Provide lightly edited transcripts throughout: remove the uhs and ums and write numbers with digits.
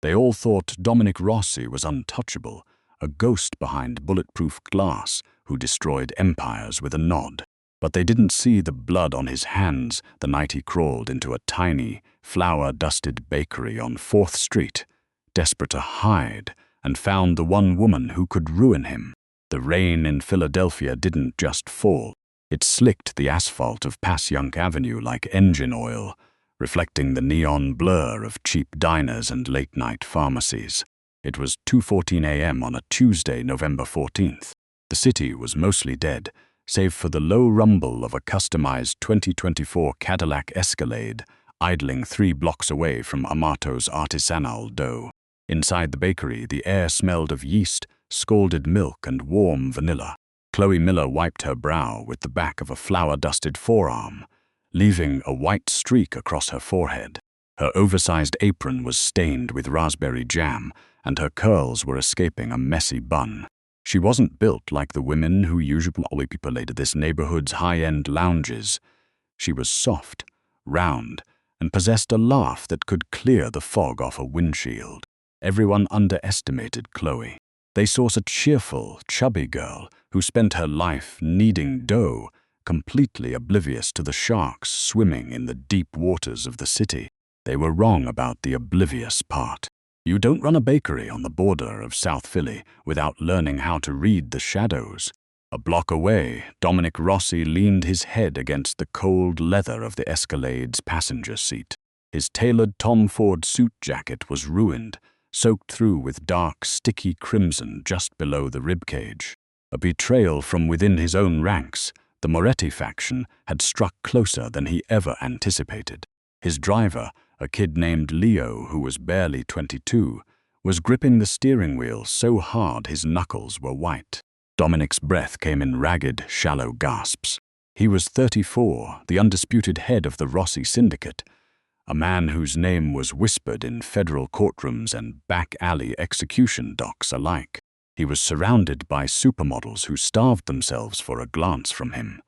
They all thought Dominic Rossi was untouchable, a ghost behind bulletproof glass who destroyed empires with a nod. But they didn't see the blood on his hands the night he crawled into a tiny, flour-dusted bakery on 4th Street, desperate to hide, and found the one woman who could ruin him. The rain in Philadelphia didn't just fall. It slicked the asphalt of Passyunk Avenue like engine oil, reflecting the neon blur of cheap diners and late-night pharmacies. It was 2:14 a.m. on a Tuesday, November 14th. The city was mostly dead, save for the low rumble of a customized 2024 Cadillac Escalade idling 3 blocks away from Amato's artisanal dough. Inside the bakery, the air smelled of yeast, scalded milk, and warm vanilla. Chloe Miller wiped her brow with the back of a flour-dusted forearm, leaving a white streak across her forehead. Her oversized apron was stained with raspberry jam, and her curls were escaping a messy bun. She wasn't built like the women who usually populated this neighborhood's high-end lounges. She was soft, round, and possessed a laugh that could clear the fog off a windshield. Everyone underestimated Chloe. They saw a cheerful, chubby girl who spent her life kneading dough, completely oblivious to the sharks swimming in the deep waters of the city. They were wrong about the oblivious part. You don't run a bakery on the border of South Philly without learning how to read the shadows. A block away, Dominic Rossi leaned his head against the cold leather of the Escalade's passenger seat. His tailored Tom Ford suit jacket was ruined, soaked through with dark, sticky crimson just below the ribcage. A betrayal from within his own ranks, the Moretti faction had struck closer than he ever anticipated. His driver, a kid named Leo who was barely 22, was gripping the steering wheel so hard his knuckles were white. Dominic's breath came in ragged, shallow gasps. He was 34, the undisputed head of the Rossi syndicate, a man whose name was whispered in federal courtrooms and back-alley execution docks alike. He was surrounded by supermodels who starved themselves for a glance from him.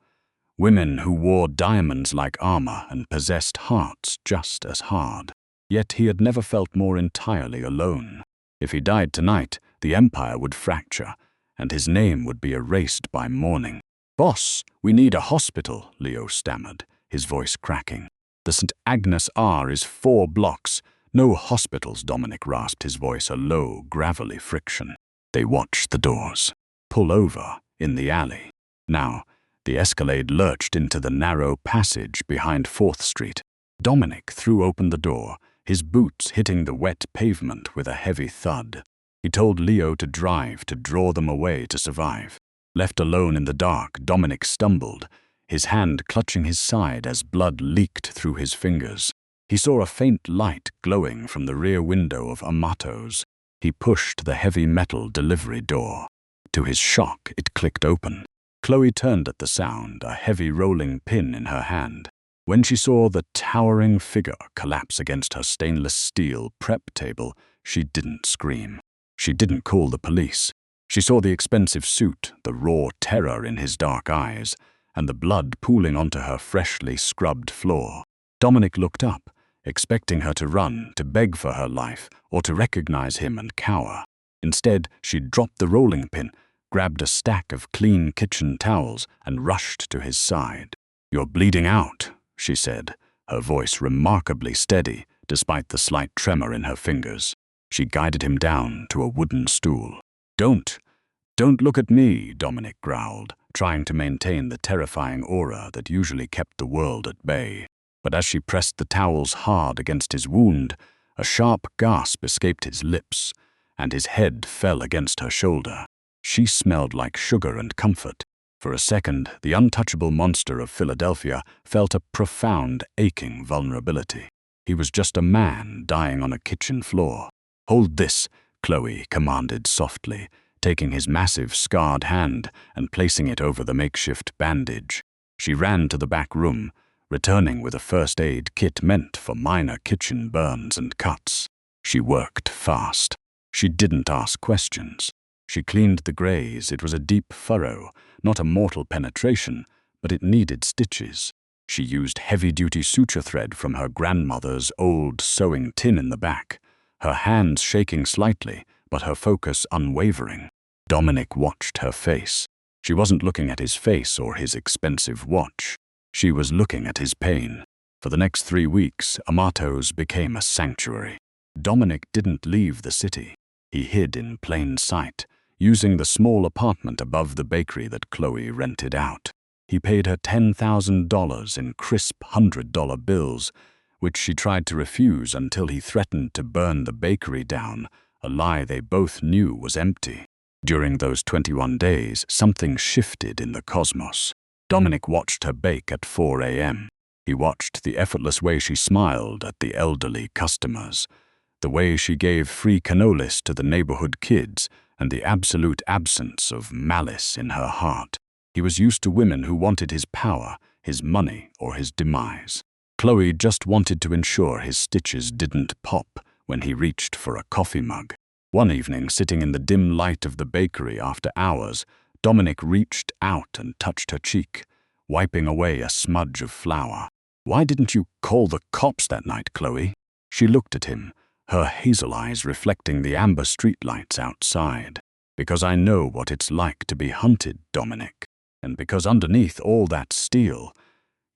Women who wore diamonds like armor and possessed hearts just as hard. Yet he had never felt more entirely alone. If he died tonight, the empire would fracture, and his name would be erased by morning. "Boss, we need a hospital," Leo stammered, his voice cracking. "The St. Agnes R is 4 blocks. No hospitals," Dominic rasped, his voice a low, gravelly friction. They watched the doors pull over in the alley. Now, the Escalade lurched into the narrow passage behind 4th Street. Dominic threw open the door, his boots hitting the wet pavement with a heavy thud. He told Leo to drive, to draw them away to survive. Left alone in the dark, Dominic stumbled, his hand clutching his side as blood leaked through his fingers. He saw a faint light glowing from the rear window of Amato's. He pushed the heavy metal delivery door. To his shock, it clicked open. Chloe turned at the sound, a heavy rolling pin in her hand. When she saw the towering figure collapse against her stainless steel prep table, she didn't scream. She didn't call the police. She saw the expensive suit, the raw terror in his dark eyes, and the blood pooling onto her freshly scrubbed floor. Dominic looked up, expecting her to run, to beg for her life, or to recognize him and cower. Instead, she dropped the rolling pin, grabbed a stack of clean kitchen towels, and rushed to his side. "You're bleeding out," she said, her voice remarkably steady, despite the slight tremor in her fingers. She guided him down to a wooden stool. Don't look at me," Dominic growled, trying to maintain the terrifying aura that usually kept the world at bay. But as she pressed the towels hard against his wound, a sharp gasp escaped his lips, and his head fell against her shoulder. She smelled like sugar and comfort. For a second, the untouchable monster of Philadelphia felt a profound, aching vulnerability. He was just a man dying on a kitchen floor. "Hold this," Chloe commanded softly, taking his massive, scarred hand and placing it over the makeshift bandage. She ran to the back room, returning with a first aid kit meant for minor kitchen burns and cuts. She worked fast. She didn't ask questions. She cleaned the graze. It was a deep furrow, not a mortal penetration, but it needed stitches. She used heavy-duty suture thread from her grandmother's old sewing tin in the back, her hands shaking slightly, but her focus unwavering. Dominic watched her face. She wasn't looking at his face or his expensive watch. She was looking at his pain. For the next 3 weeks, Amato's became a sanctuary. Dominic didn't leave the city. He hid in plain sight, using the small apartment above the bakery that Chloe rented out. He paid her $10,000 in crisp $100 bills, which she tried to refuse until he threatened to burn the bakery down, a lie they both knew was empty. During those 21 days, something shifted in the cosmos. Dominic watched her bake at 4 a.m. He watched the effortless way she smiled at the elderly customers, the way she gave free cannolis to the neighborhood kids, and the absolute absence of malice in her heart. He was used to women who wanted his power, his money, or his demise. Chloe just wanted to ensure his stitches didn't pop when he reached for a coffee mug. One evening, sitting in the dim light of the bakery after hours, Dominic reached out and touched her cheek, wiping away a smudge of flour. "Why didn't you call the cops that night, Chloe?" She looked at him, her hazel eyes reflecting the amber streetlights outside. "Because I know what it's like to be hunted, Dominic. And because underneath all that steel,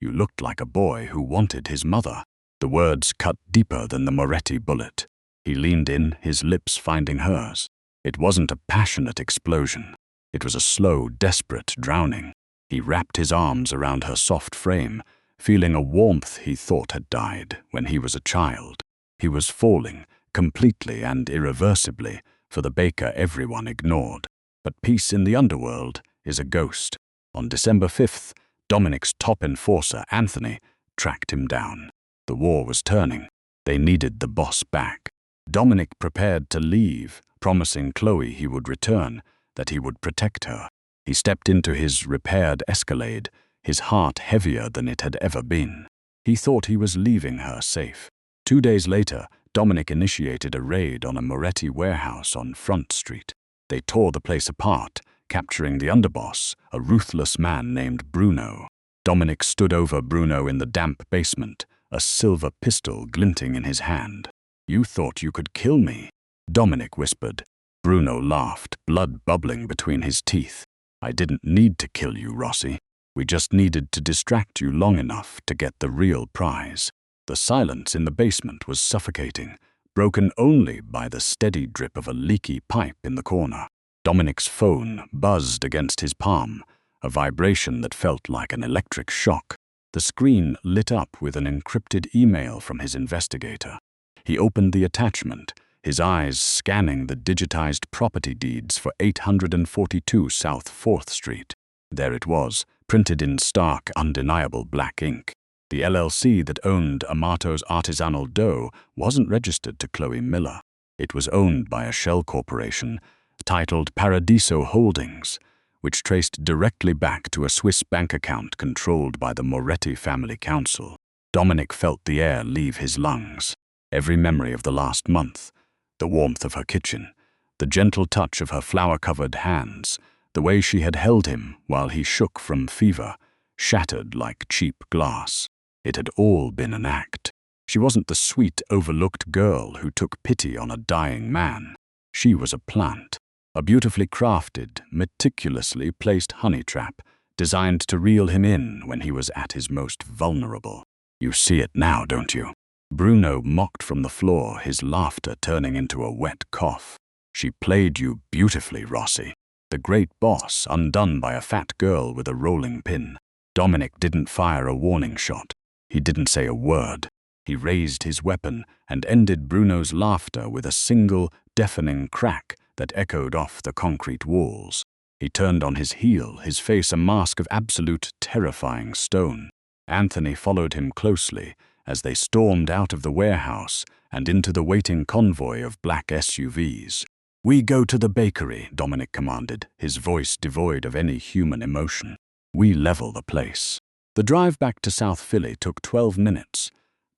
you looked like a boy who wanted his mother." The words cut deeper than the Moretti bullet. He leaned in, his lips finding hers. It wasn't a passionate explosion. It was a slow, desperate drowning. He wrapped his arms around her soft frame, feeling a warmth he thought had died when he was a child. He was falling, completely and irreversibly, for the baker everyone ignored. But peace in the underworld is a ghost. On December 5th, Dominic's top enforcer, Anthony, tracked him down. The war was turning. They needed the boss back. Dominic prepared to leave, promising Chloe he would return, that he would protect her. He stepped into his repaired Escalade, his heart heavier than it had ever been. He thought he was leaving her safe. 2 days later, Dominic initiated a raid on a Moretti warehouse on Front Street. They tore the place apart, capturing the underboss, a ruthless man named Bruno. Dominic stood over Bruno in the damp basement, a silver pistol glinting in his hand. "You thought you could kill me," Dominic whispered. Bruno laughed, blood bubbling between his teeth. "I didn't need to kill you, Rossi. We just needed to distract you long enough to get the real prize." The silence in the basement was suffocating, broken only by the steady drip of a leaky pipe in the corner. Dominic's phone buzzed against his palm, a vibration that felt like an electric shock. The screen lit up with an encrypted email from his investigator. He opened the attachment, his eyes scanning the digitized property deeds for 842 South 4th Street. There it was, printed in stark, undeniable black ink. The LLC that owned Amato's artisanal dough wasn't registered to Chloe Miller. It was owned by a shell corporation titled Paradiso Holdings, which traced directly back to a Swiss bank account controlled by the Moretti family council. Dominic felt the air leave his lungs. Every memory of the last month, the warmth of her kitchen, the gentle touch of her flour-covered hands, the way she had held him while he shook from fever, shattered like cheap glass. It had all been an act. She wasn't the sweet, overlooked girl who took pity on a dying man. She was a plant, a beautifully crafted, meticulously placed honey trap, designed to reel him in when he was at his most vulnerable. "You see it now, don't you?" Bruno mocked from the floor, his laughter turning into a wet cough. "She played you beautifully, Rossi. The great boss undone by a fat girl with a rolling pin." Dominic didn't fire a warning shot. He didn't say a word. He raised his weapon and ended Bruno's laughter with a single, deafening crack that echoed off the concrete walls. He turned on his heel, his face a mask of absolute, terrifying stone. Anthony followed him closely as they stormed out of the warehouse and into the waiting convoy of black SUVs. "We go to the bakery," Dominic commanded, his voice devoid of any human emotion. "We level the place." The drive back to South Philly took 12 minutes,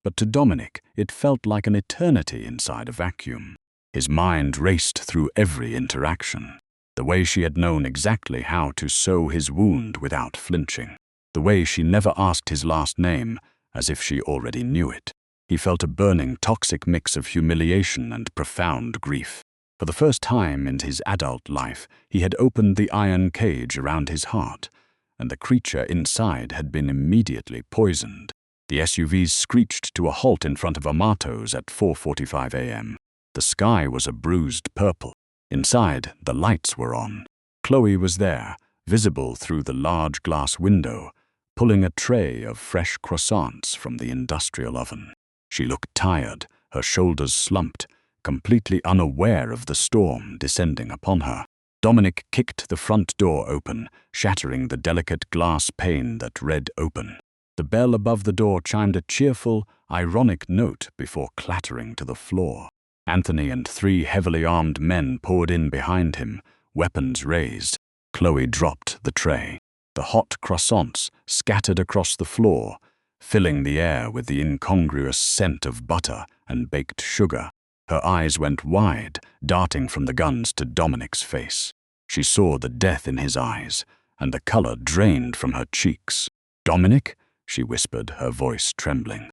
but to Dominic it felt like an eternity inside a vacuum. His mind raced through every interaction. The way she had known exactly how to sew his wound without flinching. The way she never asked his last name, as if she already knew it. He felt a burning, toxic mix of humiliation and profound grief. For the first time in his adult life, he had opened the iron cage around his heart, and the creature inside had been immediately poisoned. The SUVs screeched to a halt in front of Amato's at 4:45 a.m. The sky was a bruised purple. Inside, the lights were on. Chloe was there, visible through the large glass window, pulling a tray of fresh croissants from the industrial oven. She looked tired, her shoulders slumped, completely unaware of the storm descending upon her. Dominic kicked the front door open, shattering the delicate glass pane that read open. The bell above the door chimed a cheerful, ironic note before clattering to the floor. Anthony and 3 heavily armed men poured in behind him, weapons raised. Chloe dropped the tray. The hot croissants scattered across the floor, filling the air with the incongruous scent of butter and baked sugar. Her eyes went wide, darting from the guns to Dominic's face. She saw the death in his eyes, and the color drained from her cheeks. "Dominic?" she whispered, her voice trembling.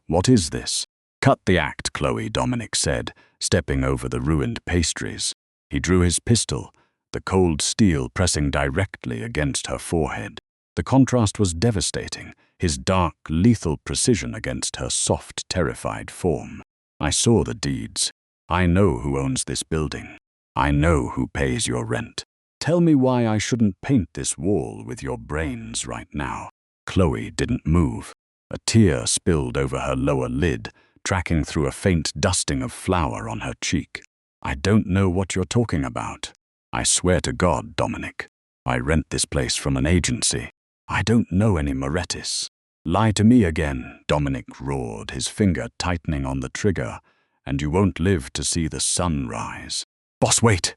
What is this?" "Cut the act, Chloe," Dominic said, stepping over the ruined pastries. He drew his pistol, the cold steel pressing directly against her forehead. The contrast was devastating, his dark, lethal precision against her soft, terrified form. "I saw the deeds. I know who owns this building. I know who pays your rent. Tell me why I shouldn't paint this wall with your brains right now." Chloe didn't move. A tear spilled over her lower lid, tracking through a faint dusting of flour on her cheek. "I don't know what you're talking about. I swear to God, Dominic. I rent this place from an agency. I don't know any Morettis." "Lie to me again," Dominic roared, his finger tightening on the trigger, "and you won't live to see the sun rise." "Boss, wait!"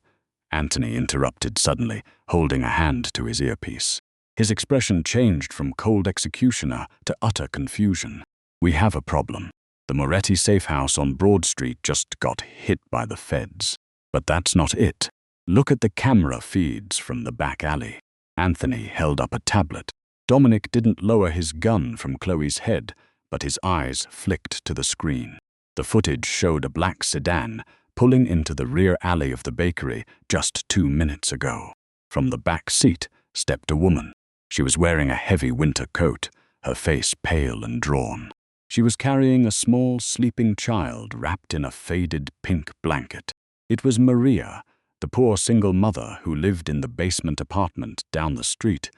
Anthony interrupted suddenly, holding a hand to his earpiece. His expression changed from cold executioner to utter confusion. "We have a problem. The Moretti safe house on Broad Street just got hit by the feds. But that's not it. Look at the camera feeds from the back alley." Anthony held up a tablet. Dominic didn't lower his gun from Chloe's head, but his eyes flicked to the screen. The footage showed a black sedan pulling into the rear alley of the bakery just 2 minutes ago. From the back seat stepped a woman. She was wearing a heavy winter coat, her face pale and drawn. She was carrying a small, sleeping child wrapped in a faded pink blanket. It was Maria, the poor single mother who lived in the basement apartment down the street.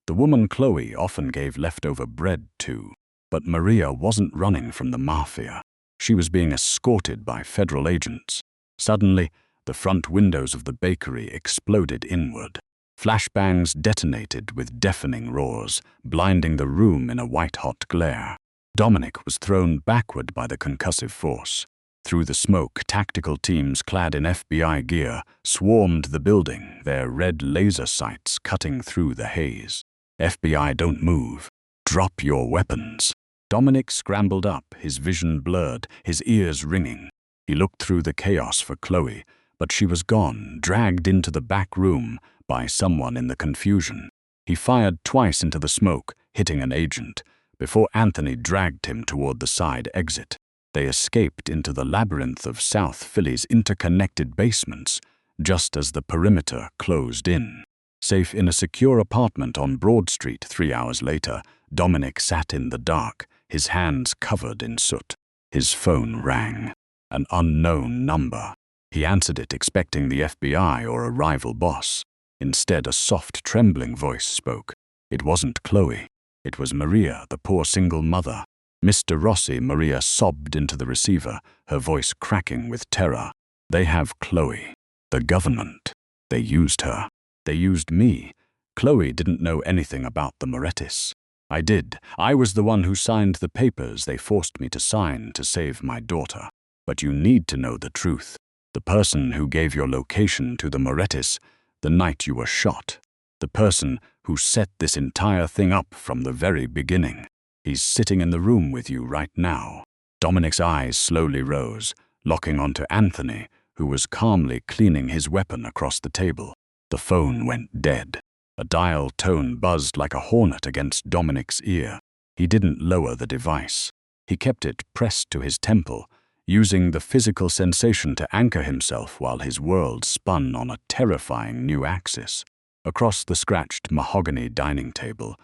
The woman Chloe often gave leftover bread to. But Maria wasn't running from the mafia. She was being escorted by federal agents. Suddenly, the front windows of the bakery exploded inward. Flashbangs detonated with deafening roars, blinding the room in a white-hot glare. Dominic was thrown backward by the concussive force. Through the smoke, tactical teams clad in FBI gear swarmed the building, their red laser sights cutting through the haze. "FBI, don't move. Drop your weapons." Dominic scrambled up, his vision blurred, his ears ringing. He looked through the chaos for Chloe, but she was gone, dragged into the back room by someone in the confusion. He fired twice into the smoke, hitting an agent, before Anthony dragged him toward the side exit. They escaped into the labyrinth of South Philly's interconnected basements, just as the perimeter closed in. Safe in a secure apartment on Broad Street 3 hours later, Dominic sat in the dark, his hands covered in soot. His phone rang. An unknown number. He answered it expecting the FBI or a rival boss. Instead, a soft, trembling voice spoke. It wasn't Chloe. It was Maria, the poor single mother. "Mr. Rossi," Maria sobbed into the receiver, her voice cracking with terror. "They have Chloe. The government. They used her. They used me. Chloe didn't know anything about the Morettis. I did. I was the one who signed the papers they forced me to sign to save my daughter. But you need to know the truth. The person who gave your location to the Morettis the night you were shot. The person who set this entire thing up from the very beginning. He's sitting in the room with you right now." Dominic's eyes slowly rose, locking onto Anthony, who was calmly cleaning his weapon across the table. The phone went dead. A dial tone buzzed like a hornet against Dominic's ear. He didn't lower the device. He kept it pressed to his temple, using the physical sensation to anchor himself while his world spun on a terrifying new axis. Across the scratched mahogany dining table,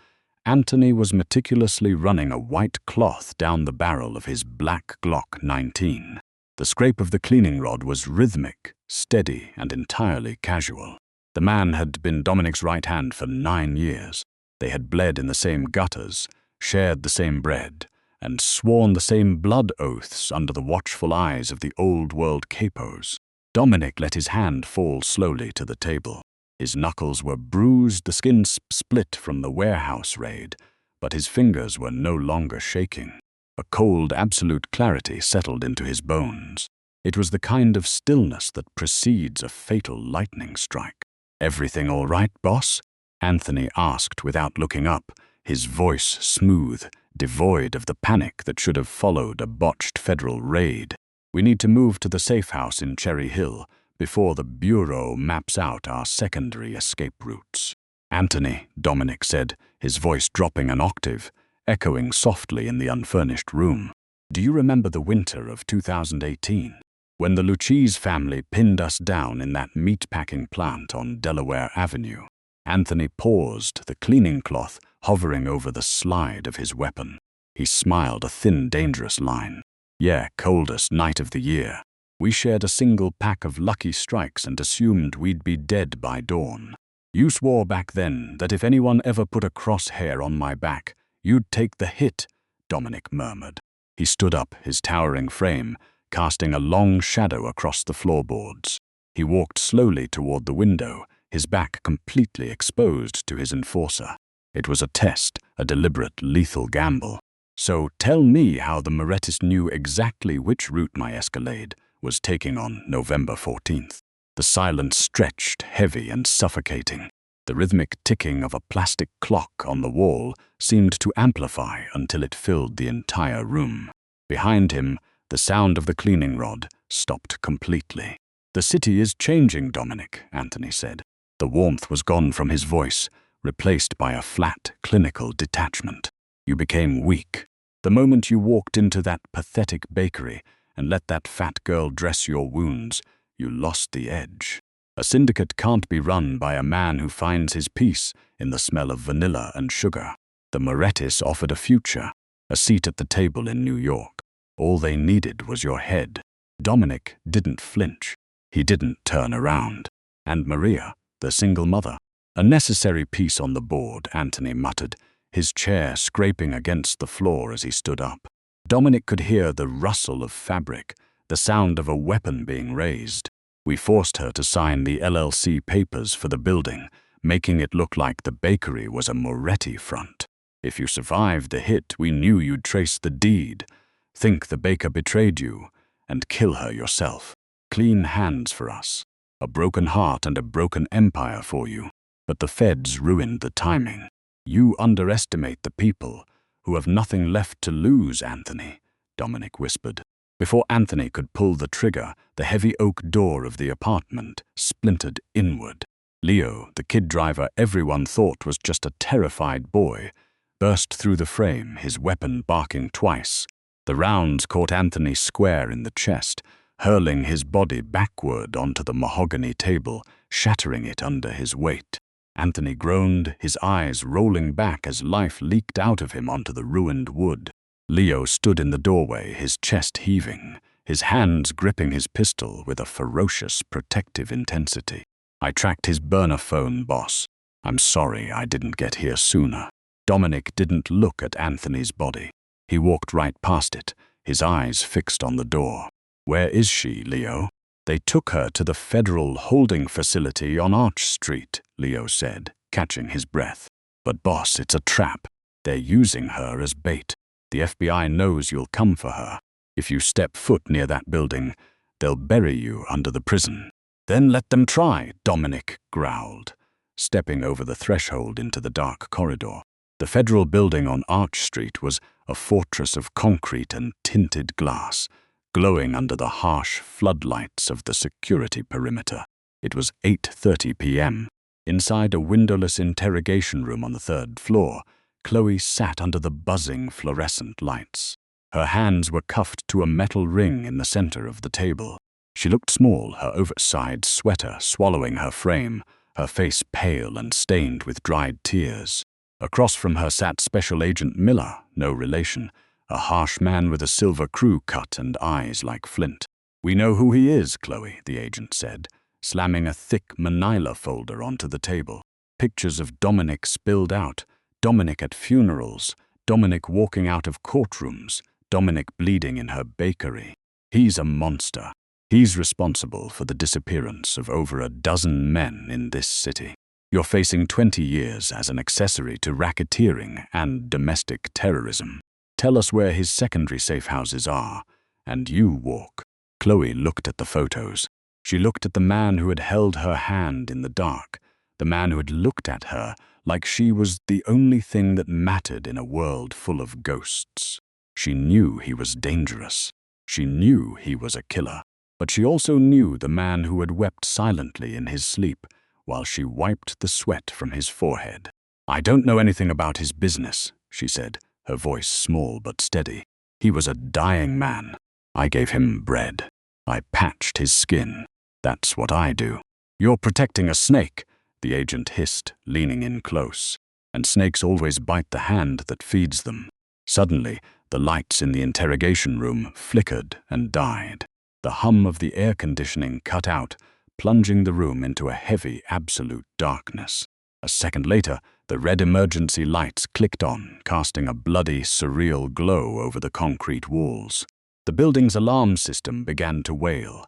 Anthony was meticulously running a white cloth down the barrel of his black Glock 19. The scrape of the cleaning rod was rhythmic, steady, and entirely casual. The man had been Dominic's right hand for 9 years. They had bled in the same gutters, shared the same bread, and sworn the same blood oaths under the watchful eyes of the old-world capos. Dominic let his hand fall slowly to the table. His knuckles were bruised, the skin split from the warehouse raid, but his fingers were no longer shaking. A cold, absolute clarity settled into his bones. It was the kind of stillness that precedes a fatal lightning strike. "Everything all right, boss?" Anthony asked without looking up, his voice smooth, devoid of the panic that should have followed a botched federal raid. "We need to move to the safe house in Cherry Hill before the Bureau maps out our secondary escape routes." "Anthony," Dominic said, his voice dropping an octave, echoing softly in the unfurnished room. "Do you remember the winter of 2018, when the Lucchese family pinned us down in that meatpacking plant on Delaware Avenue?" Anthony paused, the cleaning cloth hovering over the slide of his weapon. He smiled a thin, dangerous line. "Yeah, coldest night of the year. We shared a single pack of Lucky Strikes and assumed we'd be dead by dawn. You swore back then that if anyone ever put a crosshair on my back, you'd take the hit," Dominic murmured. He stood up, his towering frame casting a long shadow across the floorboards. He walked slowly toward the window, his back completely exposed to his enforcer. It was a test, a deliberate, lethal gamble. "So tell me how the Morettis knew exactly which route my escalade was taking on November 14th. The silence stretched, heavy and suffocating. The rhythmic ticking of a plastic clock on the wall seemed to amplify until it filled the entire room. Behind him, the sound of the cleaning rod stopped completely. "The city is changing, Dominic," Anthony said. The warmth was gone from his voice, replaced by a flat, clinical detachment. "You became weak. The moment you walked into that pathetic bakery and let that fat girl dress your wounds, you lost the edge. A syndicate can't be run by a man who finds his peace in the smell of vanilla and sugar. The Morettis offered a future, a seat at the table in New York. All they needed was your head." Dominic didn't flinch. He didn't turn around. "And Maria, the single mother?" "A necessary piece on the board," Anthony muttered, his chair scraping against the floor as he stood up. Dominic could hear the rustle of fabric, the sound of a weapon being raised. "We forced her to sign the LLC papers for the building, making it look like the bakery was a Moretti front. If you survived the hit, we knew you'd trace the deed, think the baker betrayed you, and kill her yourself. Clean hands for us. A broken heart and a broken empire for you. But the feds ruined the timing. You underestimate the people who have nothing left to lose, Anthony," Dominic whispered. Before Anthony could pull the trigger, the heavy oak door of the apartment splintered inward. Leo, the kid driver everyone thought was just a terrified boy, burst through the frame, his weapon barking twice. The rounds caught Anthony square in the chest, hurling his body backward onto the mahogany table, shattering it under his weight. Anthony groaned, his eyes rolling back as life leaked out of him onto the ruined wood. Leo stood in the doorway, his chest heaving, his hands gripping his pistol with a ferocious, protective intensity. "I tracked his burner phone, boss. I'm sorry I didn't get here sooner." Dominic didn't look at Anthony's body. He walked right past it, his eyes fixed on the door. "Where is she, Leo?" "They took her to the federal holding facility on Arch Street," Leo said, catching his breath. "But boss, it's a trap. They're using her as bait. The FBI knows you'll come for her. If you step foot near that building, they'll bury you under the prison." "Then let them try," Dominic growled, stepping over the threshold into the dark corridor. The federal building on Arch Street was a fortress of concrete and tinted glass, glowing under the harsh floodlights of the security perimeter. It was 8:30 p.m. Inside a windowless interrogation room on the 3rd floor, Chloe sat under the buzzing fluorescent lights. Her hands were cuffed to a metal ring in the center of the table. She looked small, her oversized sweater swallowing her frame, her face pale and stained with dried tears. Across from her sat Special Agent Miller, no relation, a harsh man with a silver crew cut and eyes like flint. "We know who he is, Chloe," the agent said, slamming a thick manila folder onto the table. Pictures of Dominic spilled out, Dominic at funerals, Dominic walking out of courtrooms, Dominic bleeding in her bakery. He's a monster. He's responsible for the disappearance of over a dozen men in this city. You're facing 20 years as an accessory to racketeering and domestic terrorism. Tell us where his secondary safe houses are, and you walk. Chloe looked at the photos. She looked at the man who had held her hand in the dark, the man who had looked at her like she was the only thing that mattered in a world full of ghosts. She knew he was dangerous. She knew he was a killer. But she also knew the man who had wept silently in his sleep while she wiped the sweat from his forehead. "I don't know anything about his business," she said, her voice small but steady. "He was a dying man. I gave him bread. I patched his skin. That's what I do." "You're protecting a snake," the agent hissed, leaning in close. "And snakes always bite the hand that feeds them." Suddenly, the lights in the interrogation room flickered and died. The hum of the air conditioning cut out, plunging the room into a heavy, absolute darkness. A second later, the red emergency lights clicked on, casting a bloody, surreal glow over the concrete walls. The building's alarm system began to wail,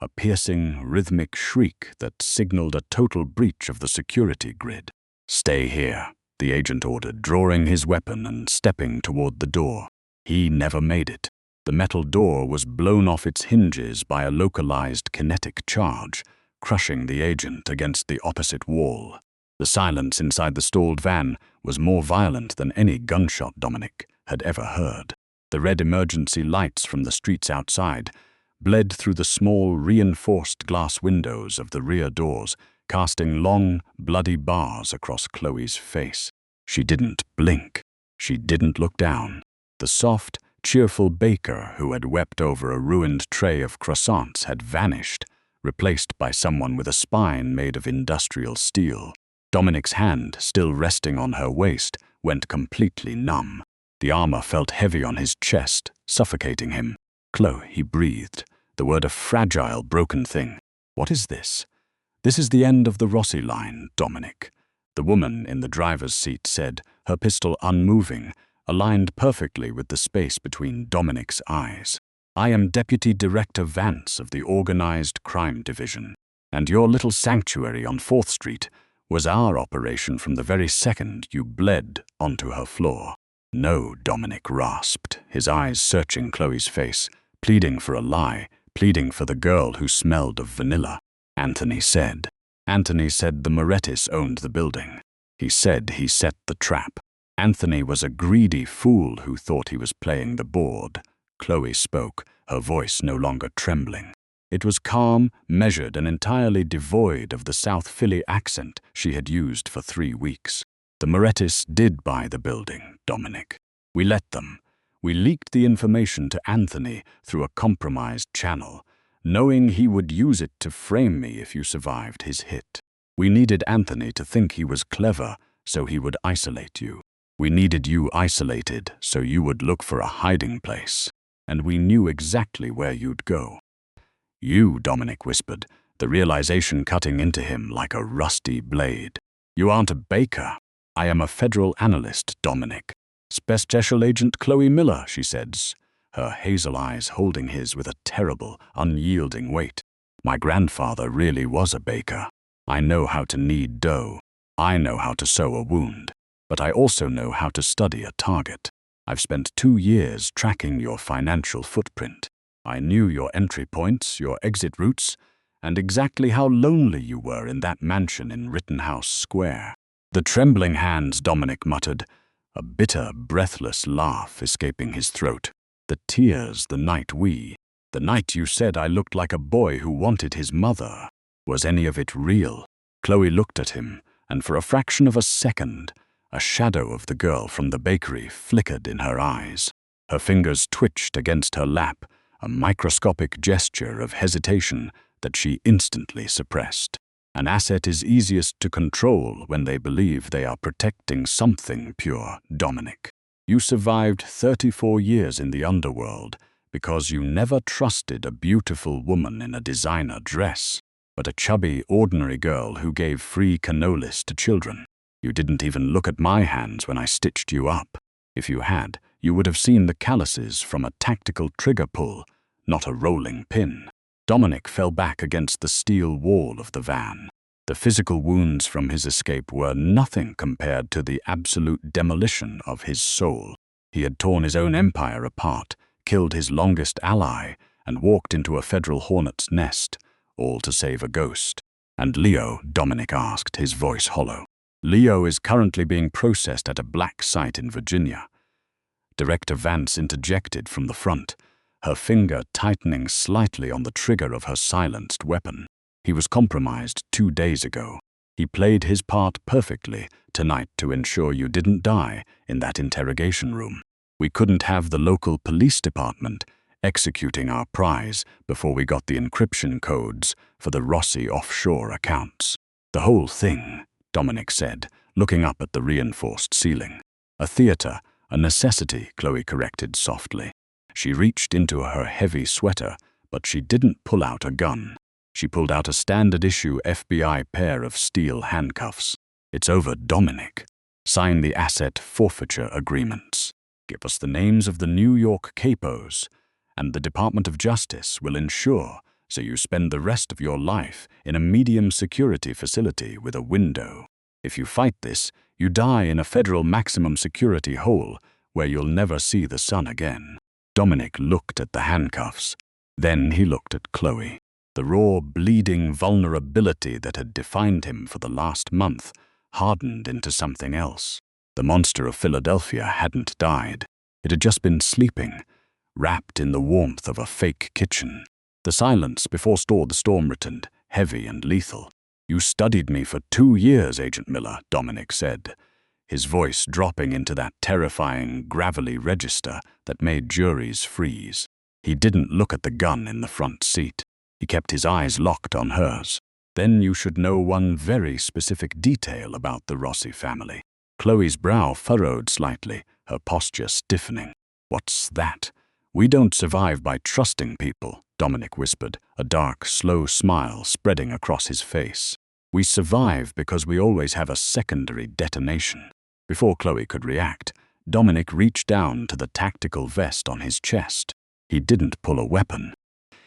a piercing, rhythmic shriek that signaled a total breach of the security grid. "Stay here," the agent ordered, drawing his weapon and stepping toward the door. He never made it. The metal door was blown off its hinges by a localized kinetic charge, crushing the agent against the opposite wall. The silence inside the stalled van was more violent than any gunshot Dominic had ever heard. The red emergency lights from the streets outside bled through the small, reinforced glass windows of the rear doors, casting long, bloody bars across Chloe's face. She didn't blink. She didn't look down. The soft, cheerful baker who had wept over a ruined tray of croissants had vanished, replaced by someone with a spine made of industrial steel. Dominic's hand, still resting on her waist, went completely numb. The armor felt heavy on his chest, suffocating him. "Chloe," he breathed, the word a fragile, broken thing. "What is this?" "This is the end of the Rossi line, Dominic," the woman in the driver's seat said, her pistol unmoving, aligned perfectly with the space between Dominic's eyes. "I am Deputy Director Vance of the Organized Crime Division, and your little sanctuary on 4th Street was our operation from the very second you bled onto her floor." "No," Dominic rasped, his eyes searching Chloe's face, pleading for a lie, pleading for the girl who smelled of vanilla. Anthony said the Morettis owned the building. He said he set the trap. Anthony was a greedy fool who thought he was playing the board. Chloe spoke, her voice no longer trembling. It was calm, measured, and entirely devoid of the South Philly accent she had used for 3 weeks. "The Morettis did buy the building, Dominic. We let them. We leaked the information to Anthony through a compromised channel, knowing he would use it to frame me if you survived his hit. We needed Anthony to think he was clever, so he would isolate you. We needed you isolated so you would look for a hiding place, and we knew exactly where you'd go." "You," Dominic whispered, the realization cutting into him like a rusty blade. "You aren't a baker. I am a federal analyst, Dominic." "Special Agent Chloe Miller," she said, her hazel eyes holding his with a terrible, unyielding weight. "My grandfather really was a baker. I know how to knead dough. I know how to sew a wound. But I also know how to study a target. I've spent 2 years tracking your financial footprint. I knew your entry points, your exit routes, and exactly how lonely you were in that mansion in Rittenhouse Square." "The trembling hands," Dominic muttered, a bitter, breathless laugh escaping his throat. "The tears the night you said I looked like a boy who wanted his mother. Was any of it real?" Chloe looked at him, and for a fraction of a second, a shadow of the girl from the bakery flickered in her eyes. Her fingers twitched against her lap, a microscopic gesture of hesitation that she instantly suppressed. An asset is easiest to control when they believe they are protecting something pure, Dominic. You survived 34 years in the underworld because you never trusted a beautiful woman in a designer dress, but a chubby, ordinary girl who gave free cannolis to children. You didn't even look at my hands when I stitched you up. If you had, you would have seen the calluses from a tactical trigger pull, not a rolling pin. Dominic fell back against the steel wall of the van. The physical wounds from his escape were nothing compared to the absolute demolition of his soul. He had torn his own empire apart, killed his longest ally, and walked into a federal hornet's nest, all to save a ghost. And Leo, Dominic asked, his voice hollow. Leo is currently being processed at a black site in Virginia. Director Vance interjected from the front, her finger tightening slightly on the trigger of her silenced weapon. He was compromised 2 days ago. He played his part perfectly tonight to ensure you didn't die in that interrogation room. We couldn't have the local police department executing our prize before we got the encryption codes for the Rossi offshore accounts. The whole thing, Dominic said, looking up at the reinforced ceiling. A theater, a necessity, Chloe corrected softly. She reached into her heavy sweater, but she didn't pull out a gun. She pulled out a standard-issue FBI pair of steel handcuffs. It's over, Dominic. Sign the asset forfeiture agreements. Give us the names of the New York capos, and the Department of Justice will ensure so you spend the rest of your life in a medium security facility with a window. If you fight this, you die in a federal maximum security hole where you'll never see the sun again. Dominic looked at the handcuffs. Then he looked at Chloe. The raw, bleeding vulnerability that had defined him for the last month hardened into something else. The monster of Philadelphia hadn't died. It had just been sleeping, wrapped in the warmth of a fake kitchen. The silence before the storm returned, heavy and lethal. You studied me for 2 years, Agent Miller, Dominic said, his voice dropping into that terrifying, gravelly register that made juries freeze. He didn't look at the gun in the front seat. He kept his eyes locked on hers. Then you should know one very specific detail about the Rossi family. Chloe's brow furrowed slightly, her posture stiffening. What's that? We don't survive by trusting people, Dominic whispered, a dark, slow smile spreading across his face. We survive because we always have a secondary detonation. Before Chloe could react, Dominic reached down to the tactical vest on his chest. He didn't pull a weapon.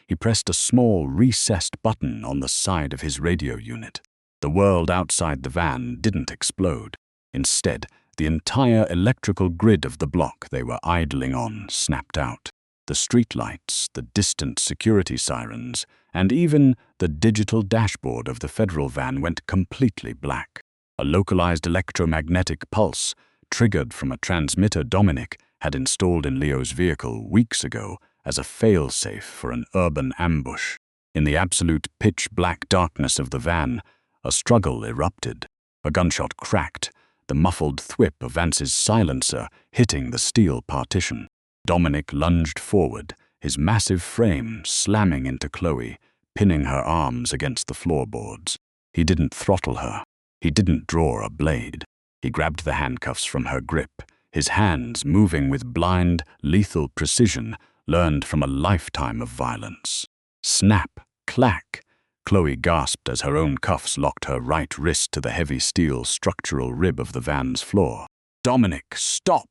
He pressed a small, recessed button on the side of his radio unit. The world outside the van didn't explode. Instead, the entire electrical grid of the block they were idling on snapped out. The streetlights, the distant security sirens, and even the digital dashboard of the federal van went completely black. A localized electromagnetic pulse, triggered from a transmitter Dominic had installed in Leo's vehicle weeks ago as a fail-safe for an urban ambush. In the absolute pitch-black darkness of the van, a struggle erupted. A gunshot cracked, the muffled thwip of Vance's silencer hitting the steel partition. Dominic lunged forward, his massive frame slamming into Chloe, pinning her arms against the floorboards. He didn't throttle her. He didn't draw a blade. He grabbed the handcuffs from her grip, his hands moving with blind, lethal precision learned from a lifetime of violence. Snap, clack. Chloe gasped as her own cuffs locked her right wrist to the heavy steel structural rib of the van's floor. Dominic, stop!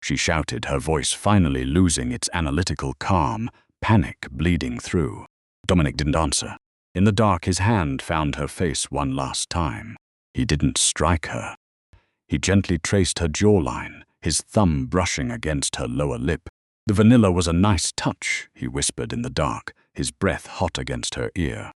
She shouted, her voice finally losing its analytical calm, panic bleeding through. Dominic didn't answer. In the dark, his hand found her face one last time. He didn't strike her. He gently traced her jawline, his thumb brushing against her lower lip. The vanilla was a nice touch, he whispered in the dark, his breath hot against her ear.